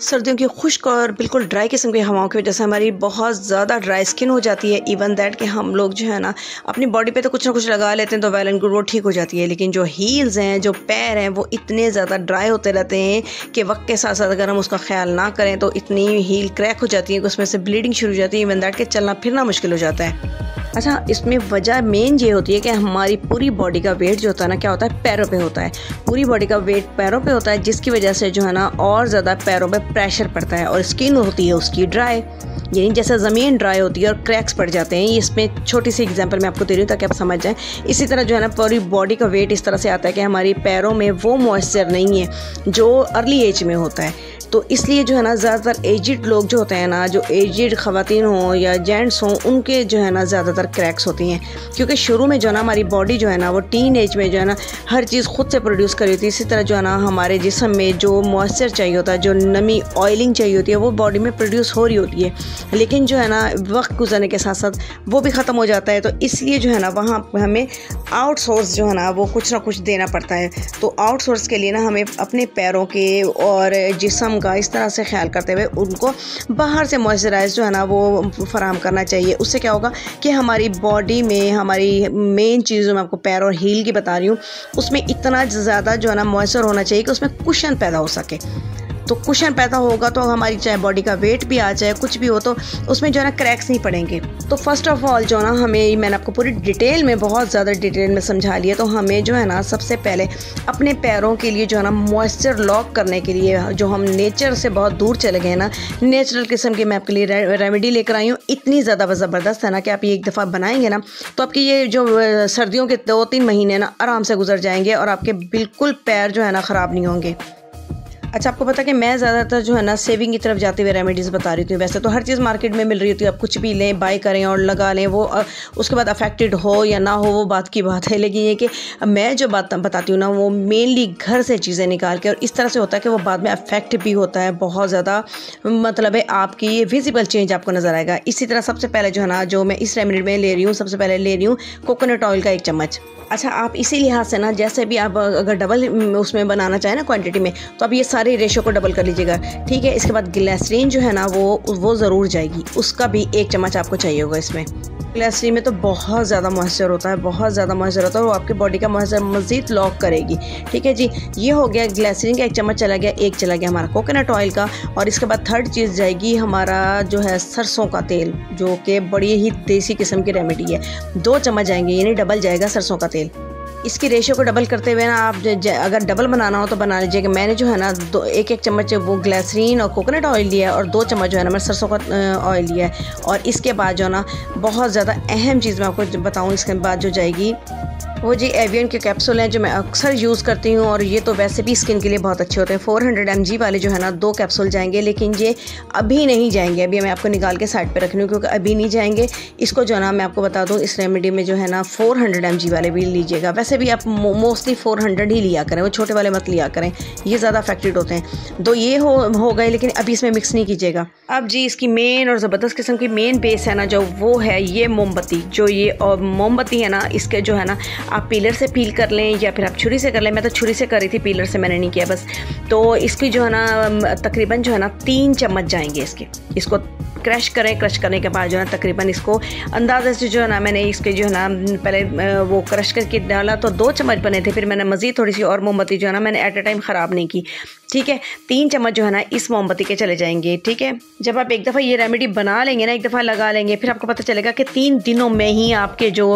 सर्दियों की खुश्क और बिल्कुल ड्राई किस्म की हवाओं की वजह से हमारी बहुत ज़्यादा ड्राई स्किन हो जाती है। इवन दैट कि हम लोग जो है ना अपनी बॉडी पे तो कुछ ना कुछ लगा लेते हैं तो वेल एंड गुड, वो ठीक हो जाती है। लेकिन जो हील्स हैं, जो पैर हैं, वो इतने ज़्यादा ड्राई होते रहते हैं कि वक्त के साथ साथ अगर हम उसका ख्याल ना करें तो इतनी हील क्रैक हो जाती है कि उसमें से ब्लीडिंग शुरू हो जाती है। इवन दैट कि चलना फिरना मुश्किल हो जाता है। अच्छा, इसमें वजह मेन ये होती है कि हमारी पूरी बॉडी का वेट जो होता है ना, क्या होता है, पैरों पे होता है। पूरी बॉडी का वेट पैरों पे होता है, जिसकी वजह से जो है ना और ज़्यादा पैरों पे प्रेशर पड़ता है और स्किन होती है उसकी ड्राई, यानी जैसे ज़मीन ड्राई होती है और क्रैक्स पड़ जाते हैं। इसमें छोटी सी एग्जांपल मैं आपको दे रही हूँ ताकि आप समझ जाएं। इसी तरह जो है ना पूरी बॉडी का वेट इस तरह से आता है कि हमारी पैरों में वो मॉइस्चर नहीं है जो अर्ली एज में होता है। तो इसलिए जो है ना ज़्यादातर एजिड लोग जो होते हैं ना, जो एजिड ख़वातीन हों या जेंट्स हों, उनके जो है ना ज़्यादातर क्रैक्स होती हैं, क्योंकि शुरू में जो है ना हमारी बॉडी जो है ना वो टीन एज में जो है ना हर चीज़ खुद से प्रोड्यूस करी होती है। इसी तरह जो है ना हमारे जिस्म में जो मॉइस्चर चाहिए होता है, जो नमी ऑयलिंग चाहिए होती है, वो बॉडी में प्रोड्यूस हो रही होती है। लेकिन जो है ना वक्त गुजरने के साथ साथ वो भी ख़त्म हो जाता है। तो इसलिए जो है ना वहाँ हमें आउटसोर्स जो है ना वो कुछ ना कुछ देना पड़ता है। तो आउटसोर्स के लिए ना हमें अपने पैरों के और जिस्म का इस तरह से ख्याल करते हुए उनको बाहर से मॉइस्चराइज जो है ना वो फराहम करना चाहिए। उससे क्या होगा कि हमारी बॉडी में, हमारी मेन चीज़ों में, आपको पैर और हील की बता रही हूँ, उसमें इतना ज़्यादा जो है ना मॉइस्चर होना चाहिए कि उसमें कुशन पैदा हो सके। तो कुशन पैदा होगा तो हमारी चाहे बॉडी का वेट भी आ जाए, कुछ भी हो, तो उसमें जो है ना क्रैक्स नहीं पड़ेंगे। तो फर्स्ट ऑफ ऑल जो है ना हमें, मैंने आपको पूरी डिटेल में, बहुत ज़्यादा डिटेल में समझा लिया। तो हमें जो है ना सबसे पहले अपने पैरों के लिए जो है ना मॉइस्चर लॉक करने के लिए, जो हम नेचर से बहुत दूर चले गए ना, नेचुरल किस्म की मैं आपके लिए रेमेडी लेकर आई हूँ। इतनी ज़्यादा ज़बरदस्त है ना कि आप ये एक दफ़ा बनाएंगे ना तो आपकी ये जो सर्दियों के 2-3 महीने ना आराम से गुजर जाएंगे और आपके बिल्कुल पैर जो है ना ख़राब नहीं होंगे। अच्छा, आपको पता कि मैं ज़्यादातर जो है ना सेविंग की तरफ जाते हुए रेमेडीज़ बता रही थी। वैसे तो हर चीज़ मार्केट में मिल रही होती है, आप कुछ भी लें, बाय करें और लगा लें, वो उसके बाद अफेक्टेड हो या ना हो वो बात की बात है। लेकिन ये कि मैं जो बात बताती हूँ ना वो मेनली घर से चीज़ें निकाल के, और इस तरह से होता है कि वो बाद में अफेक्ट भी होता है बहुत ज़्यादा, मतलब है आपकी ये विजिबल चेंज आपको नज़र आएगा। इसी तरह सबसे पहले जो है ना जो मैं इस रेमेडी में ले रही हूँ, सबसे पहले ले रही हूँ कोकोनट ऑयल का 1 चम्मच। अच्छा, आप इसी लिहाज से ना जैसे भी आप अगर डबल उसमें बनाना चाहें ना क्वांटिटी में, तो आप ये सारे रेशो को डबल कर लीजिएगा, ठीक है। इसके बाद ग्लिसरीन जो है ना वो ज़रूर जाएगी, उसका भी 1 चम्मच आपको चाहिए होगा। इसमें ग्लिसरीन में तो बहुत ज़्यादा मॉइस्चर होता है, बहुत ज़्यादा मॉइस्चर होता है, वो आपकी बॉडी का मॉइस्चर मज़ीद लॉक करेगी, ठीक है जी। ये हो गया ग्लिसरीन का 1 चम्मच चला गया। 1 चला गया हमारा कोकोनट ऑयल का। और इसके बाद थर्ड चीज़ जाएगी हमारा जो है सरसों का तेल, जो कि बड़ी ही देसी किस्म की रेमेडी है। 2 चम्मच जाएंगे, यानी डबल जाएगा सरसों का तेल। इसकी रेशो को डबल करते हुए ना आप अगर डबल बनाना हो तो बना लीजिएगा। मैंने जो है ना 1-1 चम्मच वो ग्लिसरीन और कोकोनट ऑयल लिया है और 2 चम्मच जो है ना मैं सरसों का ऑयल लिया है। और इसके बाद जो है ना बहुत ज़्यादा अहम चीज़ मैं आपको बताऊँ, इसके बाद जो जाएगी वो जी एवियन के कैप्सूल हैं, जो मैं अक्सर यूज़ करती हूँ, और ये तो वैसे भी स्किन के लिए बहुत अच्छे होते हैं। 400 mg वाले जो है ना 2 कैप्सूल जाएंगे, लेकिन ये अभी नहीं जाएंगे। अभी मैं आपको निकाल के साइड पे रख रही हूँ क्योंकि अभी नहीं जाएंगे। इसको जो है ना मैं आपको बता दूँ, इस रेमेडी में जो है ना 400 mg वाले भी लीजिएगा। वैसे भी आप मोस्टली 400 ही लिया करें, वो छोटे वाले मत लिया करें, ये ज़्यादा अफेक्टेड होते हैं। तो ये हो गए, लेकिन अभी इसमें मिक्स नहीं कीजिएगा। अब जी इसकी मेन और ज़बरदस्त किस्म की मेन बेस है ना जो वो है ये मोमबत्ती। जो ये मोमबत्ती है ना, इसके जो है ना आप पीलर से पील कर लें या फिर आप छुरी से कर लें। मैं तो छुरी से कर रही थी, पीलर से मैंने नहीं किया बस। तो इसकी जो है ना तकरीबन जो है ना 3 चम्मच जाएंगे इसके। इसको क्रश करें, क्रश करने के बाद जो है तकरीबन इसको अंदाज़े से जो है ना मैंने इसके जो है ना पहले वो क्रश करके डाला तो 2 चम्मच बने थे। फिर मैंने मज़ीद थोड़ी सी और मोमबत्ती जो है ना मैंने एट अ टाइम ख़राब नहीं की, ठीक है। 3 चम्मच जो है ना इस मोमबत्ती के चले जाएंगे, ठीक है। जब आप एक दफ़ा ये रेमेडी बना लेंगे ना, एक दफ़ा लगा लेंगे, फिर आपको पता चलेगा कि 3 दिनों में ही आपके जो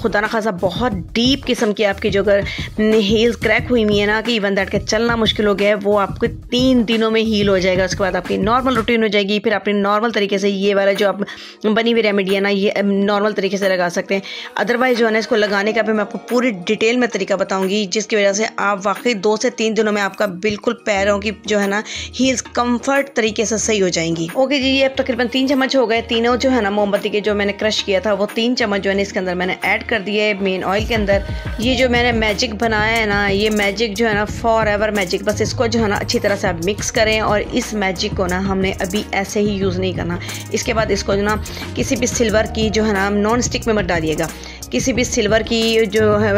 खुदा ना खासा बहुत डीप किस्म की आपकी जो अगर हील्स क्रैक हुई हुई है ना कि इवन दैट के चलना मुश्किल हो गया है, वो आपको 3 दिनों में हील हो जाएगा। उसके बाद आपकी नॉर्मल रूटीन हो जाएगी। फिर आपने नॉर्मल तरीके से ये वाला जो आप बनी हुई रेमेडी है ना ये नॉर्मल तरीके से लगा सकते हैं। अदरवाइज़ जो है ना इसको लगाने का भी मैं आपको पूरी डिटेल में तरीका बताऊँगी, जिसकी वजह से आप वाकई 2 से 3 दिनों में आपका बिल्कुल पैरों की जो है ना हील्स कंफर्ट तरीके से सही हो जाएंगी। ओके जी, ये अब तकरीबन 3 चम्मच हो गए। तीनों जो है ना मोमबत्ती के जो मैंने क्रश किया था वो 3 चम्मच जो है ना इसके अंदर मैंने ऐड कर दिए मेन ऑयल के अंदर। ये जो मैंने मैजिक बनाया है ना, ये मैजिक जो है ना फॉर एवर मैजिक, बस इसको जो है ना अच्छी तरह से आप मिक्स करें। और इस मैजिक को ना हमने अभी ऐसे ही यूज़ नहीं करना। इसके बाद इसको जो ना किसी भी सिल्वर की जो है ना नॉन स्टिक में मत डालिएगा, किसी भी सिल्वर की जो है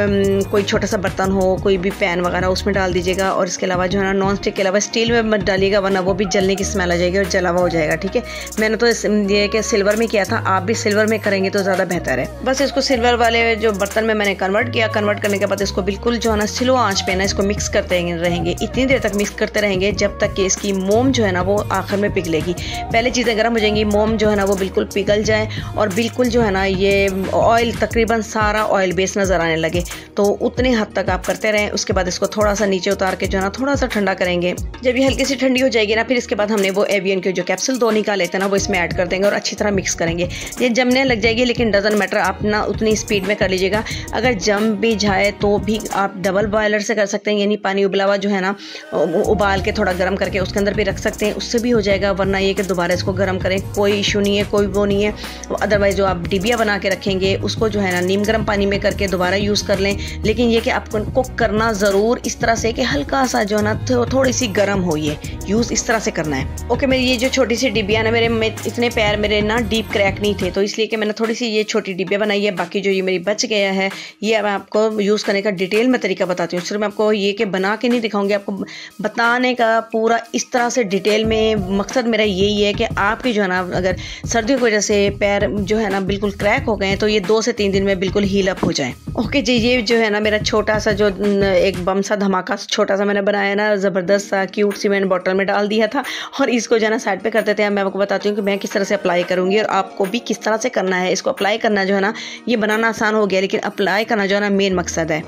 कोई छोटा सा बर्तन हो, कोई भी पैन वगैरह, उसमें डाल दीजिएगा। और इसके अलावा जो है ना नॉन स्टिक के अलावा स्टील में मत डालिएगा, वरना वो भी जलने की स्मेल आ जाएगी और जला हुआ हो जाएगा। ठीक है, मैंने तो ये कि सिल्वर में किया था, आप भी सिल्वर में करेंगे तो ज़्यादा बेहतर है। बस इसको सिल्वर वाले जो बर्तन में मैंने कन्वर्ट किया। कन्वर्ट करने के बाद इसको बिल्कुल जो है ना स्लो आंच पे ना इसको मिक्स करते रहेंगे। इतनी देर तक मिक्स करते रहेंगे जब तक कि इसकी मोम जो है ना वो आखिर में पिघलेगी। पहले चीज़ें गर्म हो जाएंगी, मोम जो है ना वो बिल्कुल पिघल जाए और बिल्कुल जो है ना ये ऑयल तकरीबन सारा ऑयल बेस नज़र आने लगे, तो उतने हद तक आप करते रहें। उसके बाद इसको थोड़ा सा नीचे उतार के जो है ना थोड़ा सा ठंडा करेंगे। जब ये हल्की सी ठंडी हो जाएगी ना, फिर इसके बाद हमने वो एवियन के जो कैप्सूल 2 निकाले थे ना, वो इसमें ऐड कर देंगे और अच्छी तरह मिक्स करेंगे। ये जमने लग जाएगी, लेकिन डजंट मैटर, आप ना उतनी स्पीड में कर लीजिएगा। अगर जम भी जाए तो भी आप डबल बॉयलर से कर सकते हैं, यानी पानी उबला हुआ जो है ना उबाल के थोड़ा गर्म करके उसके अंदर भी रख सकते हैं, उससे भी हो जाएगा। वरना ये कि दोबारा इसको गर्म करें, कोई इशू नहीं है, कोई वो नहीं है। अदरवाइज़ जो आप डिबिया बना के रखेंगे उसको जो है ना नीम गर्म पानी में करके दोबारा यूज़ कर लें। लेकिन ये कि आपको कुक करना ज़रूर इस तरह से कि हल्का सा जो है ना थोड़ी सी गर्म हो, ये यूज़ इस तरह से करना है। ओके, मेरी ये जो छोटी सी डिबिया ना, मेरे इतने पैर मेरे ना डीप क्रैक नहीं थे, तो इसलिए कि मैंने थोड़ी सी ये छोटी डिबिया बनाई है। बाकी जो ये मेरी बच गया है, ये मैं आपको यूज़ करने का डिटेल में तरीका बताती हूँ। सिर्फ मैं आपको ये कि बना के नहीं दिखाऊंगी, आपको बताने का पूरा इस तरह से डिटेल में मकसद मेरा यही है कि आपकी जो है ना अगर सर्दियों की वजह से पैर जो है ना बिल्कुल क्रैक हो गए हैं तो ये 2 से 3 दिन में बिल्कुल हील अप हो जाए। ओके जी, ये जो है ना मेरा छोटा सा जो एक बम सा धमाका छोटा सा मैंने बनाया ना, ज़बरदस्त सा क्यूट सी मैंने बॉटल में डाल दिया था और इसको जो है ना साइड पे कर देते हैं। मैं आपको बताती हूँ कि मैं किस तरह से अप्लाई करूँगी और आपको भी किस तरह से करना है। इसको अप्लाई करना जो है ना, ये बनाना आसान हो गया, लेकिन अप्लाई करना जो है ना मेन मकसद है।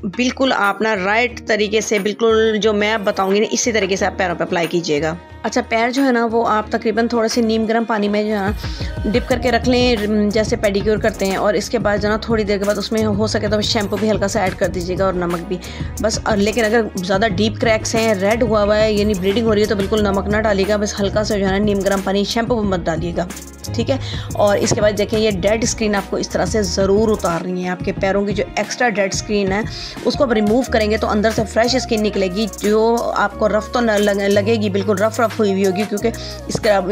बिल्कुल आप ना राइट तरीके से, बिल्कुल जो मैं बताऊंगी ना इसी तरीके से आप पैरों पे अप्लाई कीजिएगा। अच्छा, पैर जो है ना वो आप तकरीबन थोड़े से नीम गर्म पानी में जो है ना डिप करके रख लें, जैसे पेडिक्योर करते हैं। और इसके बाद जो है ना थोड़ी देर के बाद उसमें हो सके तो शैम्पू भी हल्का सा ऐड कर दीजिएगा और नमक भी बस। लेकिन अगर ज़्यादा डीप क्रैक्स हैं, रेड हुआ हुआ है, यानी ब्लीडिंग हो रही है, तो बिल्कुल नमक ना डालिएगा, बस हल्का सा जो है ना नीम गर्म पानी, शैम्पू मत डालिएगा। ठीक है, और इसके बाद देखें ये डेड स्किन आपको इस तरह से ज़रूर उतारनी है। आपके पैरों की जो एक्स्ट्रा डेड स्किन है उसको आप रिमूव करेंगे तो अंदर से फ्रेश स्किन निकलेगी, जो आपको रफ़ तो न लगेगी, बिल्कुल रफ़ हुई होगी, क्योंकि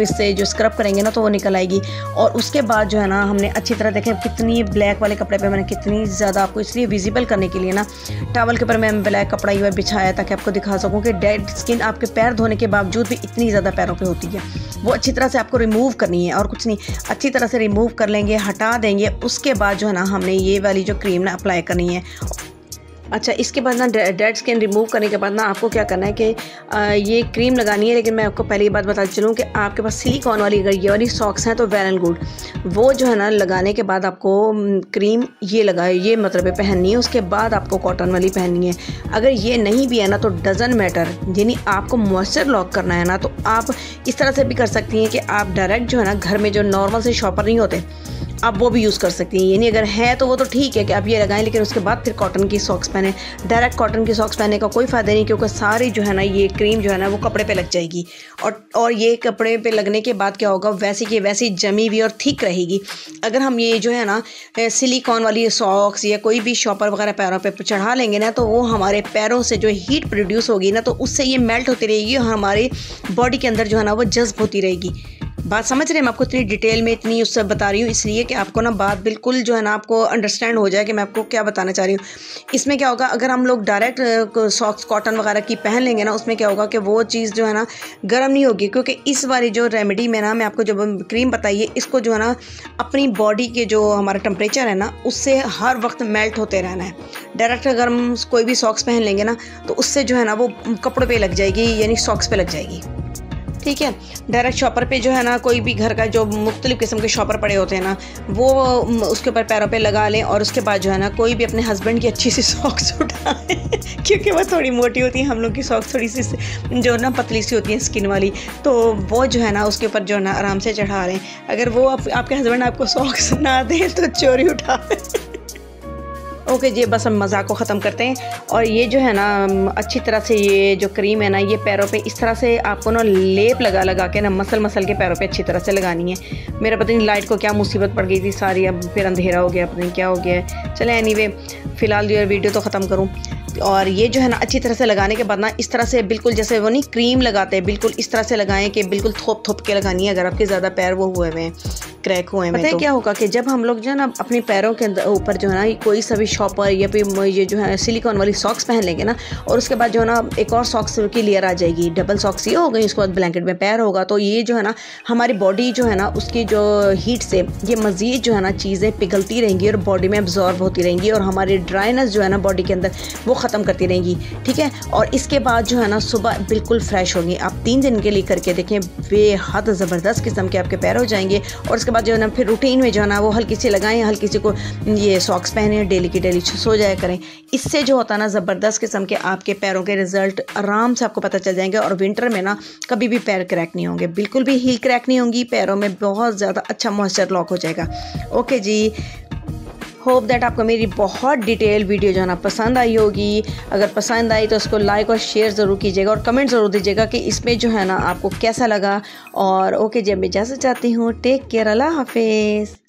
इससे जो स्क्रब करेंगे ना तो वो निकल आएगी। और उसके बाद जो है ना हमने अच्छी तरह देखें कितनी ब्लैक वाले कपड़े पे मैंने कितनी ज़्यादा आपको इसलिए विजिबल करने के लिए ना टॉवल के ऊपर मैं ब्लैक कपड़ा ये बिछाया ताकि आपको दिखा सकूँ कि डेड स्किन आपके पैर धोने के बावजूद भी इतनी ज़्यादा पैरों पे होती है। वो अच्छी तरह से आपको रिमूव करनी है और कुछ नहीं, अच्छी तरह से रिमूव कर लेंगे, हटा देंगे। उसके बाद जो है ना हमने ये वाली जो क्रीम ना अप्लाई करनी है। अच्छा, इसके बाद ना डेड स्किन रिमूव करने के बाद ना आपको क्या करना है कि ये क्रीम लगानी है। लेकिन मैं आपको पहले ही बात बताती चलूँ कि आपके पास सिलिकॉन वाली अगर ये वाली सॉक्स हैं तो वेल एंड गुड, वो जो है ना लगाने के बाद आपको क्रीम ये लगाए, ये मतलब पहननी है। उसके बाद आपको कॉटन वाली पहननी है। अगर ये नहीं भी है ना तो डजंट मैटर, यानी आपको मॉइस्चर लॉक करना है ना, तो आप इस तरह से भी कर सकती हैं कि आप डायरेक्ट जो है ना घर में जो नॉर्मल से शॉपर नहीं होते आप वो भी यूज़ कर सकती हैं। यानी अगर है तो वो तो ठीक है कि आप ये लगाएं, लेकिन उसके बाद फिर कॉटन की सॉक्स पहने। डायरेक्ट कॉटन की सॉक्स पहनने का कोई फ़ायदा नहीं, क्योंकि सारी जो है ना ये क्रीम जो है ना वो कपड़े पे लग जाएगी और ये कपड़े पे लगने के बाद क्या होगा, वैसी की वैसी जमी हुई और थिक रहेगी। अगर हम ये जो है ना सिलिकॉन वाली सॉक्स या कोई भी शॉपर वगैरह पैरों पे चढ़ा लेंगे ना, तो वो हमारे पैरों से जो हीट प्रोड्यूस होगी ना, तो उससे ये मेल्ट होती रहेगी और हमारी बॉडी के अंदर जो है ना वो जज्ब होती रहेगी। बात समझ रहे हैं? मैं आपको इतनी डिटेल में इतनी उससे बता रही हूँ इसलिए कि आपको ना बात बिल्कुल जो है ना आपको अंडरस्टैंड हो जाए कि मैं आपको क्या बताना चाह रही हूँ। इसमें क्या होगा, अगर हम लोग डायरेक्ट सॉक्स कॉटन वगैरह की पहन लेंगे ना, उसमें क्या होगा कि वो चीज़ जो है ना गर्म नहीं होगी। क्योंकि इस वाली जो रेमेडी में ना मैं आपको जो क्रीम बताई है, इसको जो है ना अपनी बॉडी के जो हमारा टेम्परेचर है ना उससे हर वक्त मेल्ट होते रहना है। डायरेक्ट अगर हम कोई भी सॉक्स पहन लेंगे ना तो उससे जो है ना वो कपड़ों पे लग जाएगी, यानी सॉक्स पे लग जाएगी। ठीक है, डायरेक्ट शॉपर पे जो है ना कोई भी घर का जो मुख्तलिफ़ किस्म के शॉपर पड़े होते हैं ना, वो उसके ऊपर पैरों पे लगा लें। और उसके बाद जो है ना कोई भी अपने हस्बैंड की अच्छी सी सॉक्स उठाएं क्योंकि वो थोड़ी मोटी होती है, हम लोग की सॉक्स थोड़ी सी जो ना पतली सी होती है स्किन वाली, तो वो जो है ना उसके ऊपर जो है ना आराम से चढ़ा लें। अगर वो आपके हस्बैंड आपको सॉक्स ना दें तो चोरी उठा ओके जी, बस हम मज़ाक को ख़त्म करते हैं। और ये जो है ना अच्छी तरह से ये जो क्रीम है ना ये पैरों पे इस तरह से आपको ना लेप लगा के ना मसल के पैरों पे अच्छी तरह से लगानी है। मेरा पता नहीं लाइट को क्या मुसीबत पड़ गई थी सारी, अब फिर अंधेरा हो गया, पता नहीं क्या हो गया है। चले एनीवे, फ़िलहाल जो वीडियो तो ख़त्म करूँ। और ये जो है ना अच्छी तरह से लगाने के बाद ना इस तरह से बिल्कुल जैसे वो नहीं क्रीम लगाते हैं, बिल्कुल इस तरह से लगाएं कि बिल्कुल थोप के लगानी है। अगर आपके ज़्यादा पैर वो हुए हुए हैं, क्रैक हुए हैं। पता है क्या होगा कि जब हम लोग जो है ना अपने पैरों के ऊपर जो है ना कोई सा भी शॉपर या फिर ये जो है सिलिकॉन वाली सॉक्स पहन लेंगे ना, और उसके बाद जो है ना एक और सॉक्स की लेयर आ जाएगी, डबल सॉक्स ये हो गई, उसके बाद ब्लैंकेट में पैर होगा, तो ये जो है ना हमारी बॉडी जो है ना उसकी जो हीट से ये मज़ीद जो है ना चीज़ें पिघलती रहेंगी और बॉडी में अब्जॉर्ब होती रहेंगी और हमारी ड्राइनेस जो है ना बॉडी के अंदर वो ख़त्म करती रहेंगी। ठीक है, और इसके बाद जो है ना सुबह बिल्कुल फ्रेश होंगी। आप 3 दिन के लिए करके देखें, बेहद ज़बरदस्त किस्म के आपके पैर हो जाएंगे। और उसके बाद जो है ना फिर रूटीन में जो है ना वो हल्की सी लगाएं, हल्की सी को ये सॉक्स पहने, डेली की डेली सो जाया करें। इससे जो होता है ना ज़बरदस्त किस्म के आपके पैरों के रिजल्ट आराम से आपको पता चल जाएंगे। और विंटर में ना कभी भी पैर क्रैक नहीं होंगे, बिल्कुल भी हील क्रैक नहीं होंगी, पैरों में बहुत ज़्यादा अच्छा मॉइस्चर लॉक हो जाएगा। ओके जी, होप दैट आपको मेरी बहुत डिटेल वीडियो जो है ना पसंद आई होगी। अगर पसंद आई तो उसको लाइक और शेयर ज़रूर कीजिएगा और कमेंट ज़रूर दीजिएगा कि इसमें जो है ना आपको कैसा लगा। और ओके जी, मैं इजाज़त चाहती हूँ। टेक केयर, अल्लाह हाफिज़।